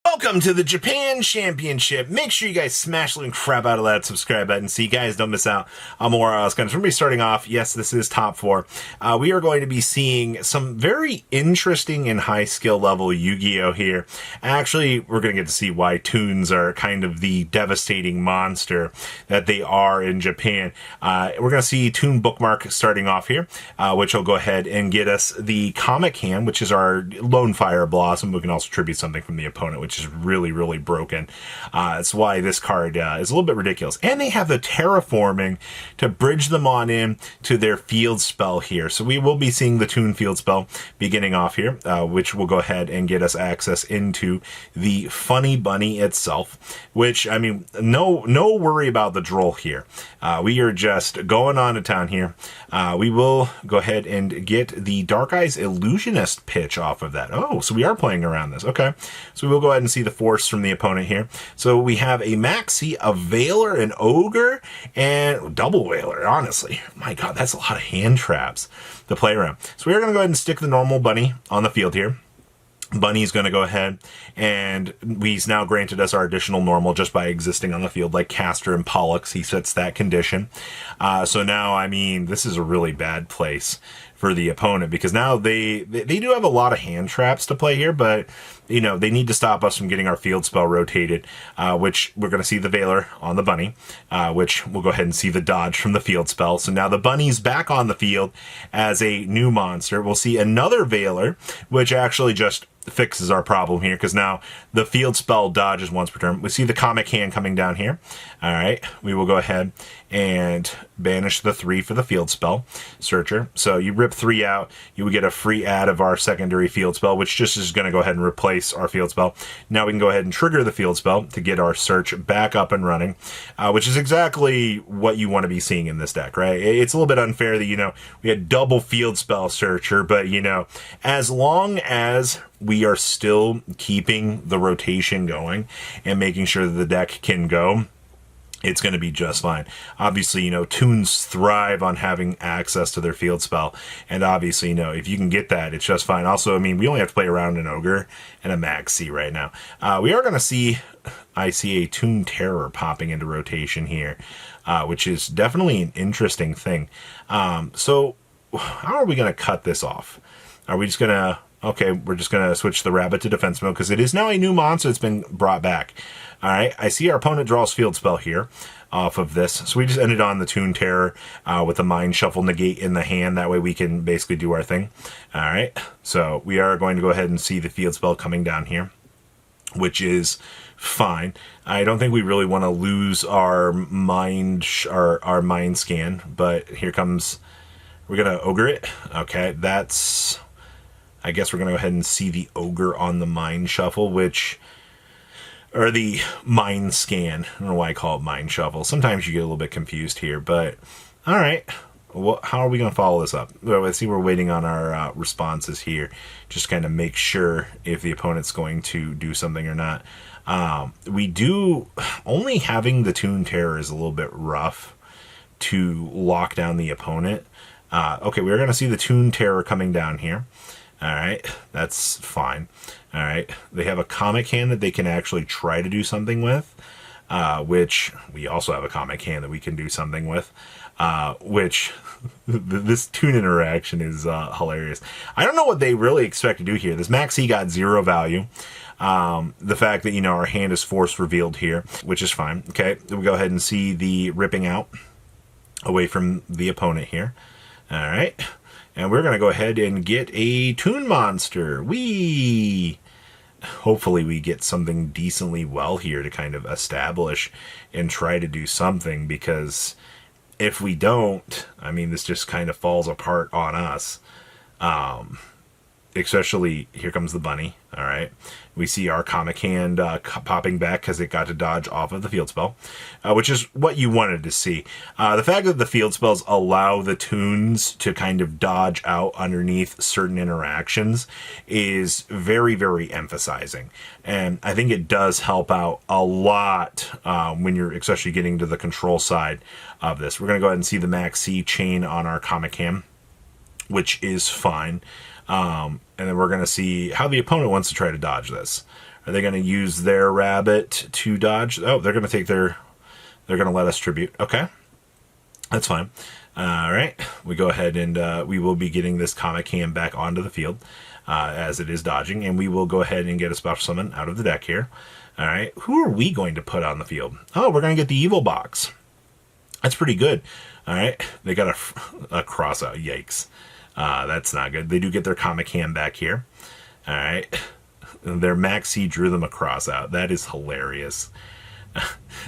Welcome to the Japan Championship. Make sure you guys smash the living crap out of that subscribe button so you guys don't miss out on more guns. We're going to be starting off. Yes, this is top 4. We are going to be seeing some very interesting and high skill level Yu-Gi-Oh here. Actually, we're going to get to see why Toons are kind of the devastating monster that they are in Japan. We're going to see Toon Bookmark starting off here, which will go ahead and get us the Comic Hand, which is our Lone Fire Blossom. We can also tribute something from the opponent, which is really, really broken. That's why this card is a little bit ridiculous. And they have the Terraforming to bridge them on in to their field spell here. So we will be seeing the Toon field spell beginning off here, which will go ahead and get us access into the Funny Bunny itself, which, I mean, no worry about the Droll here. We are just going on to town here. We will go ahead and get the Dark Eyes Illusionist pitch off of that. Oh, so we are playing around this. Okay. So we will go ahead and see the force from the opponent here. So we have a Maxi, a Veiler, an Ogre, and double Veiler, honestly. My God, that's a lot of hand traps to play around. So we're going to go ahead and stick the normal bunny on the field here. Bunny's going to go ahead, and he's now granted us our additional normal just by existing on the field, like Castor and Pollux. He sets that condition. So now, I mean, this is a really bad place for the opponent, because now they do have a lot of hand traps to play here, but you know, they need to stop us from getting our field spell rotated, which we're going to see the Veiler on the bunny, which we'll go ahead and see the dodge from the field spell. So now the bunny's back on the field as a new monster. We'll see another Veiler, which actually just fixes our problem here, because now the field spell dodges once per turn. We see the Comic Hand coming down here. All right, we will go ahead and banish the 3 for the field spell searcher. So you rip 3 out, you would get a free add of our secondary field spell, which just is going to go ahead and replace our field spell. Now we can go ahead and trigger the field spell to get our search back up and running, which is exactly what you want to be seeing in this deck, right? It's a little bit unfair that, you know, we had double field spell searcher, but, you know, as long as we are still keeping the rotation going and making sure that the deck can go, it's going to be just fine. Obviously, you know, Toons thrive on having access to their field spell. And obviously, you know, if you can get that, it's just fine. Also, I mean, we only have to play around an Ogre and a Maxi right now. We are going to see, I see a Toon Terror popping into rotation here, which is definitely an interesting thing. So how are we going to cut this off? Are we just going to... Okay, we're just going to switch the rabbit to defense mode, because it is now a new monster that's been brought back. All right, I see our opponent draws field spell here off of this. So we just ended on the Toon Terror with the Mind Shuffle negate in the hand. That way we can basically do our thing. All right, so we are going to go ahead and see the field spell coming down here, which is fine. I don't think we really want to lose our mind scan, but here comes... We're going to Ogre it. Okay, that's... I guess we're going to go ahead and see the Ogre on the Mind Shuffle, or the Mind Scan. I don't know why I call it Mind Shuffle. Sometimes you get a little bit confused here, but all right. Well, how are we going to follow this up? Well, let's see, we're waiting on our responses here. Just kind of make sure if the opponent's going to do something or not. We do, only having the Toon Terror is a little bit rough to lock down the opponent. Okay, we're going to see the Toon Terror coming down here. All right, that's fine. All right, they have a Comic Hand that they can actually try to do something with, which we also have a Comic Hand that we can do something with, which this Toon interaction is hilarious. I don't know what they really expect to do here. This Maxi got 0 value. The fact that, you know, our hand is force revealed here, which is fine. Okay, we go ahead and see the ripping out away from the opponent here. All right. And we're going to go ahead and get a Toon monster. Hopefully we get something decently well here to kind of establish and try to do something, because if we don't, I mean, this just kind of falls apart on us. Especially, here comes the bunny. All right. We see our Comic Hand popping back because it got to dodge off of the field spell, which is what you wanted to see. The fact that the field spells allow the Toons to kind of dodge out underneath certain interactions is very, very emphasizing. And I think it does help out a lot when you're especially getting to the control side of this. We're going to go ahead and see the Maxi chain on our Comic Hand, which is fine. And then we're going to see how the opponent wants to try to dodge this. Are they going to use their rabbit to dodge? Oh, they're going to take their... They're going to let us tribute. Okay. That's fine. All right. We go ahead and we will be getting this comic hand back onto the field as it is dodging. And we will go ahead and get a special summon out of the deck here. All right. Who are we going to put on the field? Oh, we're going to get the evil box. That's pretty good. All right. They got a cross out. Yikes. That's not good. They do get their comic hand back here. All right. Their Maxi drew them a cross out. That is hilarious.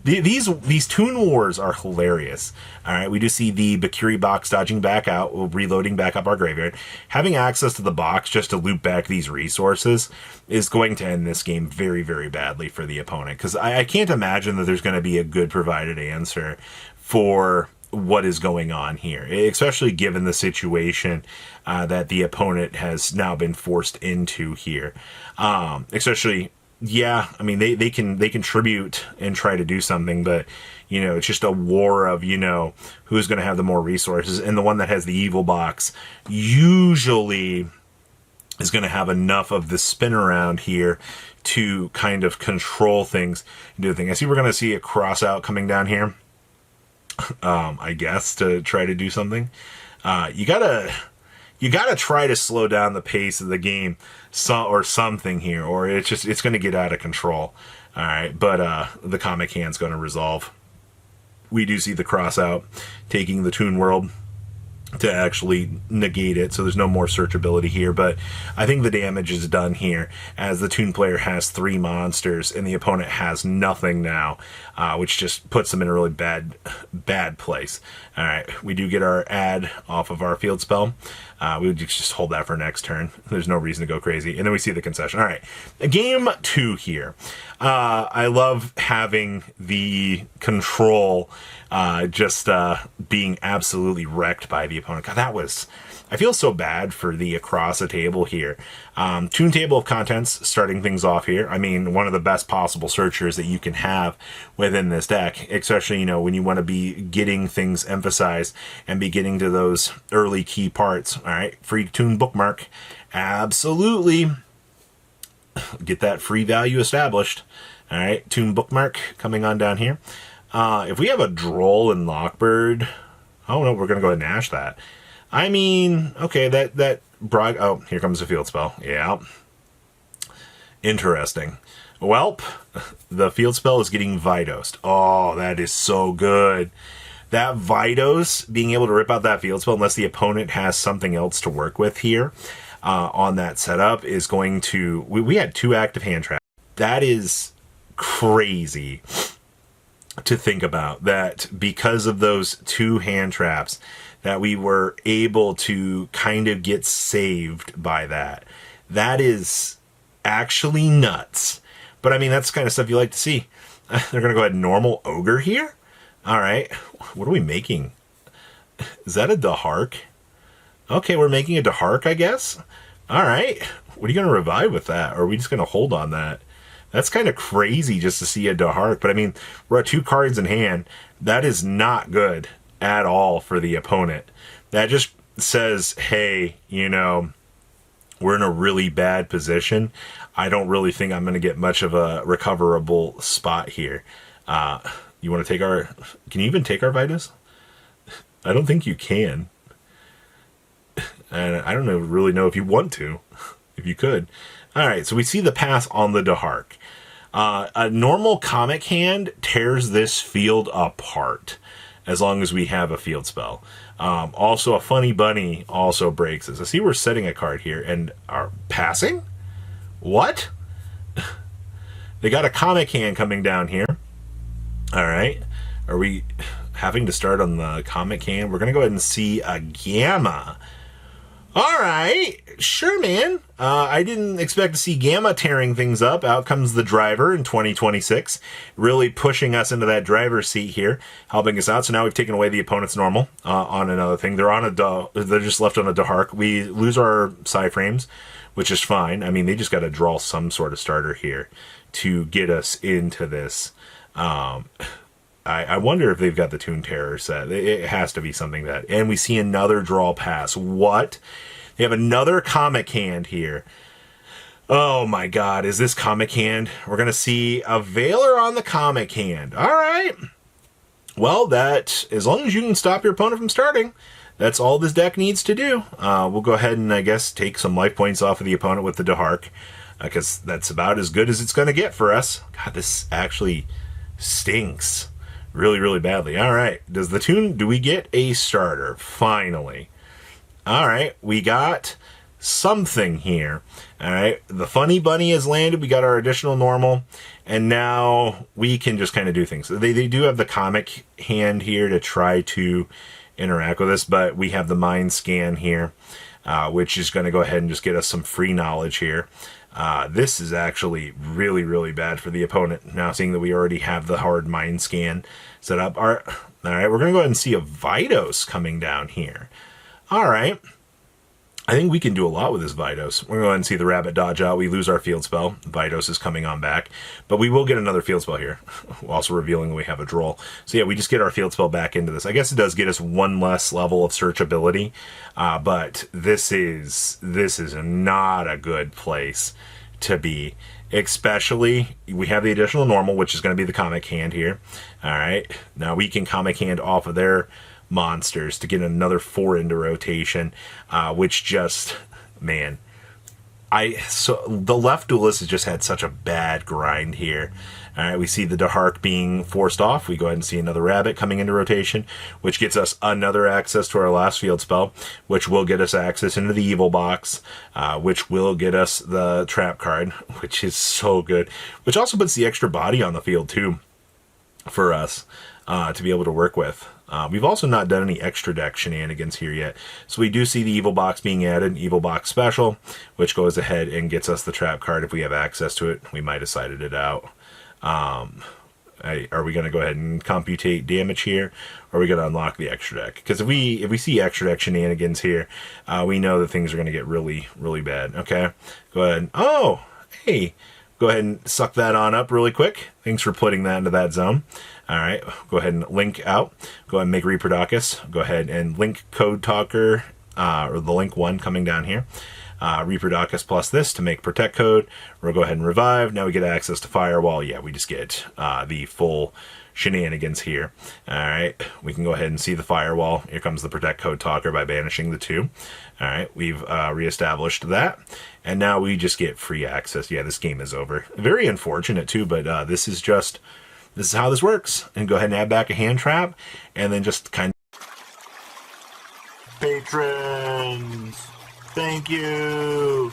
These Toon Wars are hilarious. All right, we do see the Bakiri box dodging back out, reloading back up our graveyard. Having access to the box just to loop back these resources is going to end this game very, very badly for the opponent, because I can't imagine that there's going to be a good provided answer for what is going on here, especially given the situation that the opponent has now been forced into here. Especially... Yeah, I mean, they can tribute and try to do something, but, you know, it's just a war of, you know, who's going to have the more resources. And the one that has the evil box usually is going to have enough of the spin around here to kind of control things and do the thing. I see we're going to see a cross out coming down here, I guess, to try to do something. You gotta try to slow down the pace of the game, or something here, or it's going to get out of control. All right, but the comic hand's going to resolve. We do see the cross out taking the Toon World to actually negate it, so there's no more searchability here, but I think the damage is done here as the Toon player has 3 monsters and the opponent has nothing now, which just puts them in a really bad place. All right, we do get our ad off of our field spell. We would just hold that for next turn. There's no reason to go crazy. And then we see the concession. All right, game 2 here. I love having the control just being absolutely wrecked by the opponent. God, that was... I feel so bad for the across the table here. Toon table of contents, starting things off here. I mean, one of the best possible searchers that you can have within this deck, especially, you know, when you want to be getting things emphasized and be getting to those early key parts. All right, free Toon bookmark. Absolutely. Get that free value established. All right, Toon bookmark coming on down here. If we have a Droll and Lockbird, oh no, we're going to go ahead and Ash that. I mean, okay, that broad... Oh, here comes the field spell. Yeah. Interesting. Welp, the field spell is getting Vidosed. Oh, that is so good. That Vidos, being able to rip out that field spell, unless the opponent has something else to work with here on that setup, is going to... We had 2 active hand traps. That is crazy to think about, that because of those 2 hand traps, that we were able to kind of get saved by that. That is actually nuts. But I mean, that's the kind of stuff you like to see. They're going to go ahead and normal Ogre here. All right. What are we making? Is that a Dahark? Okay, we're making a Dahark, I guess. All right. What are you going to revive with that? Or are we just going to hold on that? That's kind of crazy just to see a Dahark. But I mean, we're at 2 cards in hand. That is not good at all for the opponent. That just says, hey, you know, we're in a really bad position. I don't really think I'm going to get much of a recoverable spot here. You want to take our... Can you even take our Vitus? I don't think you can. And I don't really know if you want to. If you could. Alright, so we see the pass on the Dahark. A normal comic hand tears this field apart, as long as we have a field spell. Also, a Funny Bunny also breaks this. I see we're setting a card here and are passing? What? They got a comic hand coming down here. All right. Are we having to start on the comic hand? We're going to go ahead and see a Gamma. All right, sure, man. I didn't expect to see Gamma tearing things up. Out comes the driver in 2026, really pushing us into that driver's seat here, helping us out. So now we've taken away the opponent's normal on another thing. They're just left on a Dahark. We lose our side frames, which is fine. I mean, they just got to draw some sort of starter here to get us into this. I wonder if they've got the Toon Terror set. It has to be something that... And we see another draw pass. What? They have another comic hand here. Oh my god, is this comic hand? We're going to see a Veiler on the comic hand. All right. Well, that, as long as you can stop your opponent from starting, that's all this deck needs to do. We'll go ahead and, I guess, take some life points off of the opponent with the Dahark, because that's about as good as it's going to get for us. God, this actually stinks really, really badly. All right. Do we get a starter? Finally. All right. We got something here. All right. The Funny Bunny has landed. We got our additional normal. And now we can just kind of do things. They do have the comic hand here to try to interact with us, but we have the Mind Scan here, which is going to go ahead and just get us some free knowledge here. This is actually really, really bad for the opponent. Now, seeing that we already have the hard Mind Scan set up. All right, we're going to go ahead and see a Vidos coming down here. All right. I think we can do a lot with this Vidos. We're going to go ahead and see the Rabbit dodge out. We lose our field spell. Vidos is coming on back. But we will get another field spell here. Also revealing that we have a Droll. So yeah, we just get our field spell back into this. I guess it does get us one less level of searchability. But this is not a good place to be. Especially, we have the additional normal, which is going to be the comic hand here. All right. Now we can comic hand off of their monsters to get another 4 into rotation, which just, man, so the left duelist has just had such a bad grind here. All right, we see the Dahark being forced off. We go ahead and see another Rabbit coming into rotation, which gets us another access to our last field spell, which will get us access into the Evil Box, which will get us the Trap card, which is so good, which also puts the extra body on the field too for us to be able to work with. We've also not done any extra deck shenanigans here yet. So we do see the Evil Box being added, Evil Box Special, which goes ahead and gets us the Trap card if we have access to it. We might have sided it out. Are we going to go ahead and computate damage here? Or are we going to unlock the extra deck? Because if we see extra deck shenanigans here, we know that things are going to get really, really bad. Okay, go ahead. Oh, hey. Go ahead and suck that on up really quick. Thanks for putting that into that zone. All right, go ahead and link out. Go ahead and make Reproducus. Go ahead and link Code Talker, or the link 1 coming down here. Reproducus plus this to make Protect Code. We'll go ahead and revive. Now we get access to Firewall. Yeah, we just get the full shenanigans here. All right, we can go ahead and see the Firewall. Here comes the Protect Code Talker by banishing the 2. All right, we've reestablished that. And now we just get free access. Yeah, this game is over. Very unfortunate too, but this is how this works. And go ahead and add back a hand trap, and then just kind of patrons. Thank you.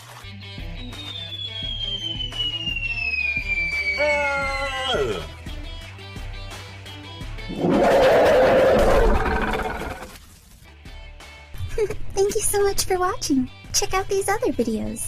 Thank you so much for watching. Check out these other videos.